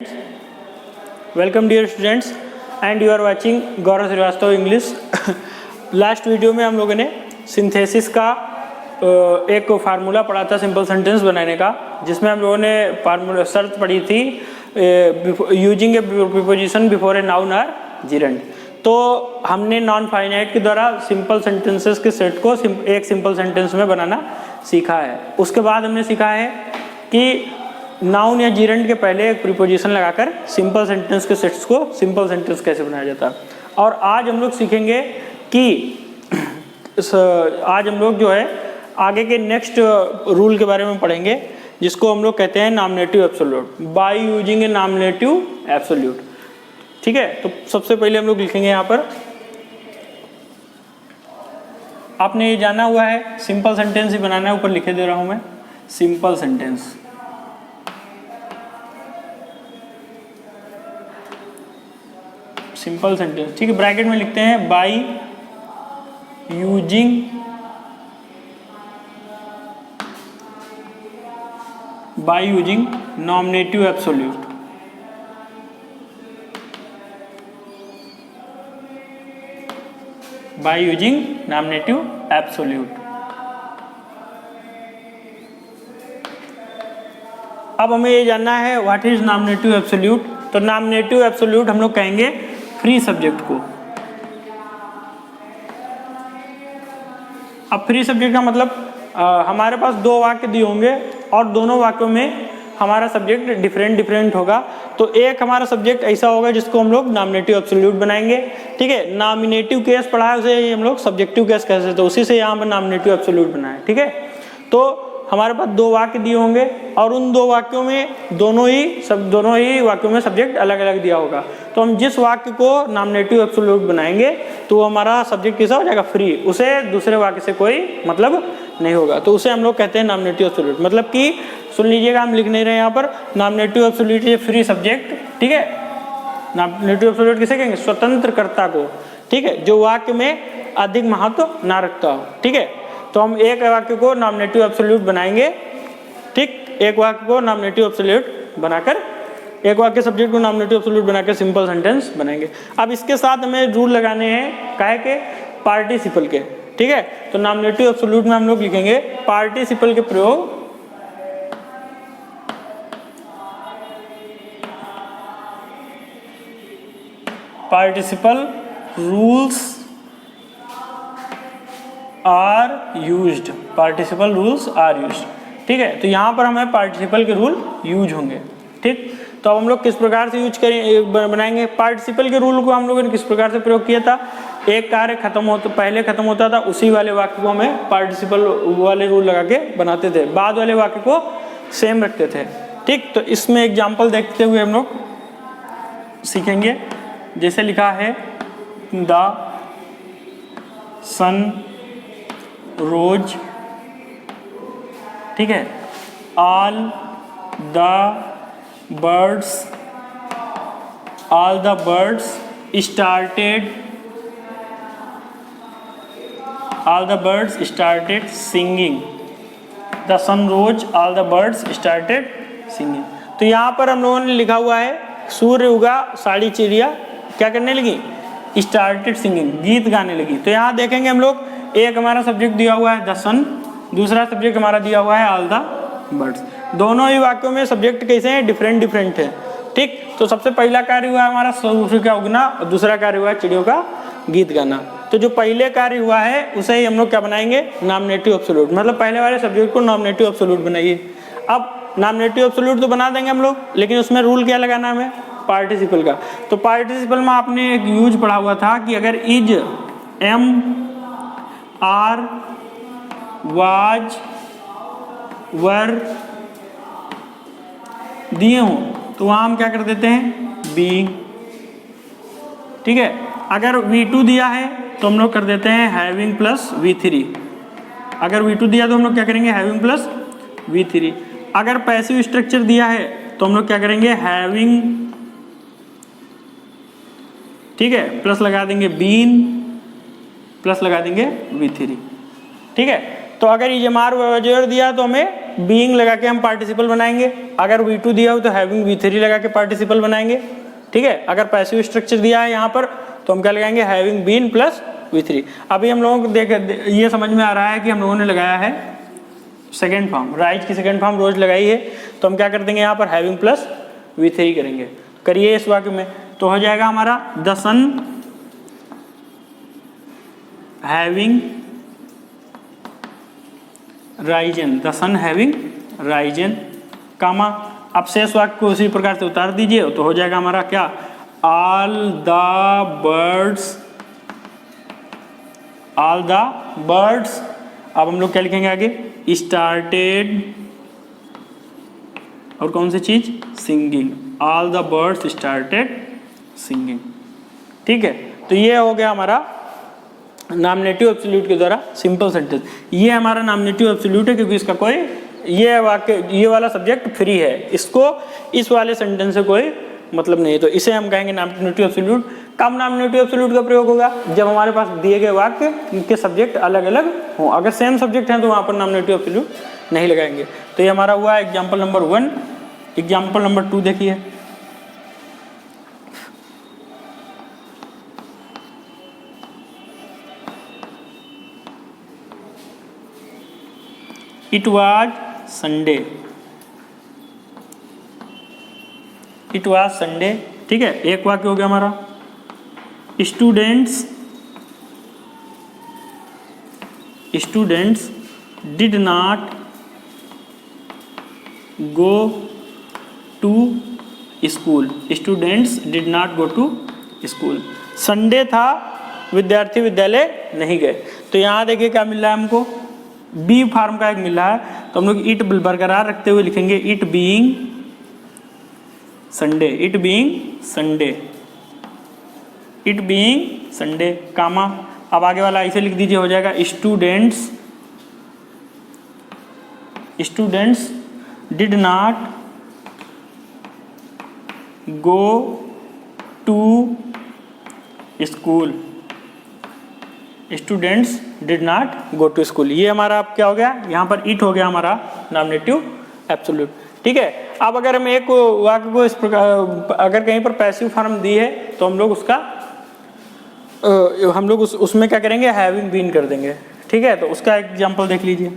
Welcome dear students and you are watching Gaurav Shrivastava English. Last video में हम लोगों ने सिंथेसिस का एक फार्मूला पढ़ा था सिंपल सेंटेंस बनाने का, जिसमें हम लोगों ने फार्मूला शर्त पढ़ी थी using a preposition before a noun or gerund. तो हमने नॉन फाइनाइट के द्वारा सिंपल सेंटेंसेस के सेट को एक सिंपल सेंटेंस में बनाना सीखा है। उसके बाद हमने सीखा है कि नाउन या जिरंड के पहले एक प्रीपोजिशन लगाकर सिंपल सेंटेंस के सेट्स को सिंपल सेंटेंस कैसे बनाया जाता है। और आज हम लोग सीखेंगे कि आज हम लोग जो है आगे के नेक्स्ट रूल के बारे में पढ़ेंगे, जिसको हम लोग कहते हैं nominative absolute, by using A nominative absolute. ठीक है, तो सबसे पहले हम लोग लिखेंगे यहाँ पर, आपने ये जाना हुआ है सिंपल सेंटेंस ही बनाना है, ऊपर लिखे दे रहा हूँ मैं सिंपल सेंटेंस। सिंपल सेंटेंस, ठीक है, ब्रैकेट में लिखते हैं by using nominative absolute. By using nominative absolute. अब हमें ये जानना है व्हाट इज नॉमिनेटिव एब्सोल्यूट। तो नॉमिनेटिव एब्सोल्यूट हम लोग कहेंगे फ्री सब्जेक्ट को। अब फ्री सब्जेक्ट का मतलब हमारे पास दो वाक्य दिए होंगे और दोनों वाक्यों में हमारा सब्जेक्ट डिफरेंट होगा। तो एक हमारा सब्जेक्ट ऐसा होगा जिसको हम लोग नॉमिनेटिव एब्सोल्यूट बनाएंगे। ठीक है, नॉमिनेटिव केस पढ़ा है उसे हम लोग सब्जेक्टिव केस कह सकते हैं, तो उसी से यहाँ पर नॉमिनेटिव एब्सोल्यूट बनाए। ठीक है, तो हमारे पास दो वाक्य दिए होंगे और उन दो वाक्यों में दोनों ही वाक्यों में सब्जेक्ट अलग अलग दिया होगा। तो हम जिस वाक्य को नॉमिनेटिव एब्सोल्यूट बनाएंगे तो हमारा सब्जेक्ट कैसा हो जाएगा, फ्री, उसे दूसरे वाक्य से कोई मतलब नहीं होगा। तो उसे हम लोग कहते हैं नॉमिनेटिव एब्सोल्यूट। मतलब कि सुन लीजिएगा, हम लिख नहीं रहे यहाँ पर, नॉमिनेटिव एब्सोल्यूट ये फ्री सब्जेक्ट। ठीक है, नॉमिनेटिव एब्सोल्यूट किसे कहेंगे, स्वतंत्रकर्ता को। ठीक है, जो वाक्य में अधिक महत्व ना रखता हो। ठीक है, तो हम एक वाक्य को नॉमिनेटिव एब्सोल्यूट बनाएंगे। ठीक, एक वाक्य को नॉमिनेटिव एब्सोल्यूट बनाकर, एक वाक्य सब्जेक्ट को नॉमिनेटिव एब्सोल्यूट बनाकर सिंपल सेंटेंस बनाएंगे। अब इसके साथ हमें रूल लगाने हैं काहे के, पार्टिसिपल के। ठीक है, तो नॉमिनेटिव एब्सोल्यूट में हम लोग लिखेंगे पार्टिसिपल के प्रयोग, participle rules are used. Participle rules are used. ठीक है, तो यहाँ पर हमें पार्टिसिपल के रूल यूज होंगे। ठीक, तो अब हम लोग किस प्रकार से यूज बनाएंगे पार्टिसिपल के रूल को। हम लोगों ने किस प्रकार से प्रयोग किया था, एक कार्य पहले खत्म होता था, उसी वाले वाक्य को हमें पार्टिसिपल वाले रूल लगा के बनाते थे, बाद वाले वाक्य को सेम रखते थे। ठीक, तो इसमें एग्जाम्पल देखते हुए हम लोग सीखेंगे। जैसे लिखा है द सन रोज। ठीक है, all the birds started singing. The sun rose, all the birds started singing. तो यहाँ पर हम लोगों ने लिखा हुआ है सूर्य उगा, सारी चिड़िया क्या करने लगी, स्टार्टेड सिंगिंग, गीत गाने लगी। तो यहाँ देखेंगे हम लोग, एक हमारा सब्जेक्ट दिया हुआ है द सन, दूसरा सब्जेक्ट हमारा दिया हुआ है ऑल द बर्ड्स। दोनों ही वाक्यों में सब्जेक्ट कैसे हैं, डिफरेंट है। ठीक, तो सबसे पहला कार्य हुआ हमारा सूर्य का उगना और दूसरा कार्य हुआ चिड़ियों का गीत गाना। तो जो पहले कार्य हुआ है उसे ही हम लोग क्या बनाएंगे, नॉमिनेटिव एब्सोल्यूट। मतलब पहले वाले सब्जेक्ट को नॉमिनेटिव एब्सोल्यूट बनाइए। अब नॉमिनेटिव एब्सोल्यूट तो बना देंगे हम लोग, लेकिन उसमें रूल क्या लगाना हमें, पार्टिसिपल का। तो पार्टिसिपल में आपने एक यूज पढ़ा हुआ था कि अगर इज, एम, आर, वाज, वर दिए हों तो वहाँ हम क्या कर देते हैं, बीइंग। ठीक है, अगर V2 दिया है तो हम लोग कर देते हैं हैविंग प्लस V3। अगर V2 दिया तो हम लोग क्या करेंगे, हैविंग प्लस V3। अगर पैसिव स्ट्रक्चर दिया है तो हम लोग क्या करेंगे, हैविंग, ठीक है, प्लस लगा देंगे बीन, प्लस लगा देंगे V3। ठीक है, तो अगर ये जमार वजर दिया तो हमें बीइंग लगा के हम पार्टिसिपल बनाएंगे, अगर V2 दिया हो तो हैविंग V3 लगा के पार्टिसिपल बनाएंगे, ठीक है। अगर पैसिव स्ट्रक्चर दिया है यहाँ पर तो हम क्या लगाएंगे, हैविंग बीन प्लस V3। अभी हम लोगों को ये समझ में आ रहा है कि हम लोगों ने लगाया है सेकेंड फॉर्म, राइज की सेकेंड फॉर्म रोज लगाई है, तो हम क्या कर देंगे यहाँ पर हैविंग प्लस V3 करेंगे। करिए इस वाक्य में, तो हो जाएगा हमारा the sun having risen, the sun having risen, comma. अब शेष वाक्य को उसी प्रकार से उतार दीजिए, तो हो जाएगा हमारा क्या, ऑल द बर्ड्स। अब हम लोग क्या लिखेंगे आगे, स्टार्टेड और कौन सी चीज, singing, all the birds started singing, ठीक है। तो ये हो गया हमारा नॉमिनेटिव एब्सोल्यूट के द्वारा सिंपल सेंटेंस। ये हमारा नॉमिनेटिव एब्सोल्यूट है क्योंकि इसका कोई ये वाक्य, ये वाला सब्जेक्ट फ्री है, इसको इस वाले सेंटेंस से कोई मतलब नहीं है, तो इसे हम कहेंगे नॉमिनेटिव एब्सोल्यूट। कब नॉमिनेटिव एब्सोल्यूट का प्रयोग होगा, जब हमारे पास दिए गए वाक्य के सब्जेक्ट अलग अलग हों। अगर सेम सब्जेक्ट हैं तो वहाँ पर नॉमिनेटिव एब्सोल्यूट नहीं लगाएंगे। तो ये हमारा हुआ एग्जाम्पल नंबर 1। एग्जाम्पल नंबर 2 देखिए, it was Sunday, it was Sunday, ठीक है। एक वाक्य हो गया हमारा, students did not go to school, students did not go to school. Sunday था, विद्यार्थी विद्यालय नहीं गए। तो यहाँ देखिए क्या मिल रहा है हमको, बी फार्म का एक मिल रहा है, तो हम लोग इट बरकरार रखते हुए लिखेंगे it being Sunday, it being Sunday, it being Sunday, comma. अब आगे वाला ऐसे लिख दीजिए, हो जाएगा students did not go to school, students did not go to school. ये हमारा अब क्या हो गया, यहाँ पर इट हो गया हमारा नॉमिनेटिव एब्सोल्यूट, ठीक है। अब अगर हम एक वाक्य को इस प्रकार, अगर कहीं पर पैसिव फॉर्म दी है तो हम लोग उसका उसमें क्या करेंगे, हैविंग बीन कर देंगे, ठीक है। तो उसका एग्जांपल देख लीजिए,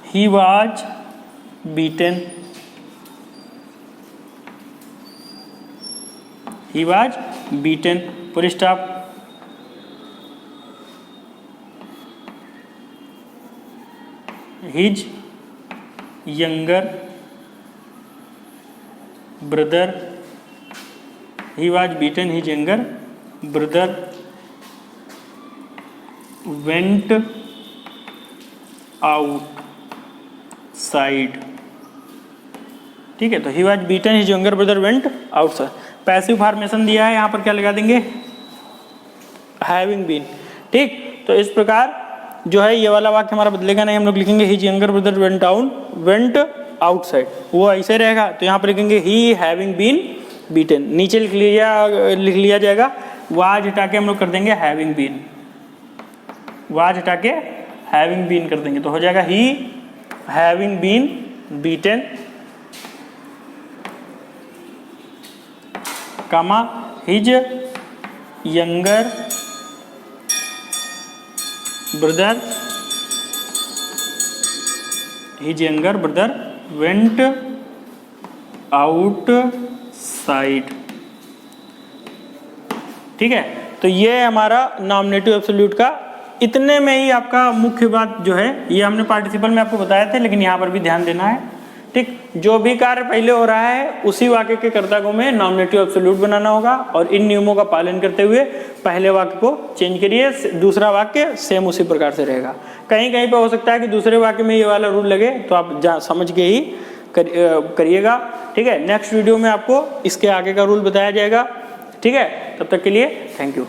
he was beaten, he was beaten, full stop। his younger brother, he was beaten, his younger brother went outside, ठीक है। तो he was beaten, his younger brother went outside. Passive formation दिया है, यहाँ पर क्या लगा देंगे, हैविंग बीन, ठीक। तो इस प्रकार जो है ये वाला वाक्य हमारा बदलेगा नहीं, हम लोग लिखेंगे his younger brother went outside, वो ऐसे रहेगा। तो यहाँ पर लिखेंगे ही हैविंग बीन बीटन, नीचे लिख लिया जाएगा, वाज हटा के हम लोग कर देंगे हैविंग बीन, वाज हटा के हैविंग बीन कर देंगे, तो हो जाएगा ही having been beaten, comma his younger brother went outside, ठीक है। तो ये हमारा नॉमिनेटिव एब्सोल्यूट का, इतने में ही आपका मुख्य बात जो है, ये हमने पार्टिसिपल में आपको बताया थे, लेकिन यहाँ पर भी ध्यान देना है, ठीक। जो भी कार्य पहले हो रहा है उसी वाक्य के कर्ता को में नॉमिनेटिव एब्सोल्यूट बनाना होगा, और इन नियमों का पालन करते हुए पहले वाक्य को चेंज करिए, दूसरा वाक्य सेम उसी प्रकार से रहेगा। कहीं कहीं पे हो सकता है कि दूसरे वाक्य में ये वाला रूल लगे, तो आप समझ के ही करिएगा, ठीक है। नेक्स्ट वीडियो में आपको इसके आगे का रूल बताया जाएगा, ठीक है। तब तक के लिए थैंक यू।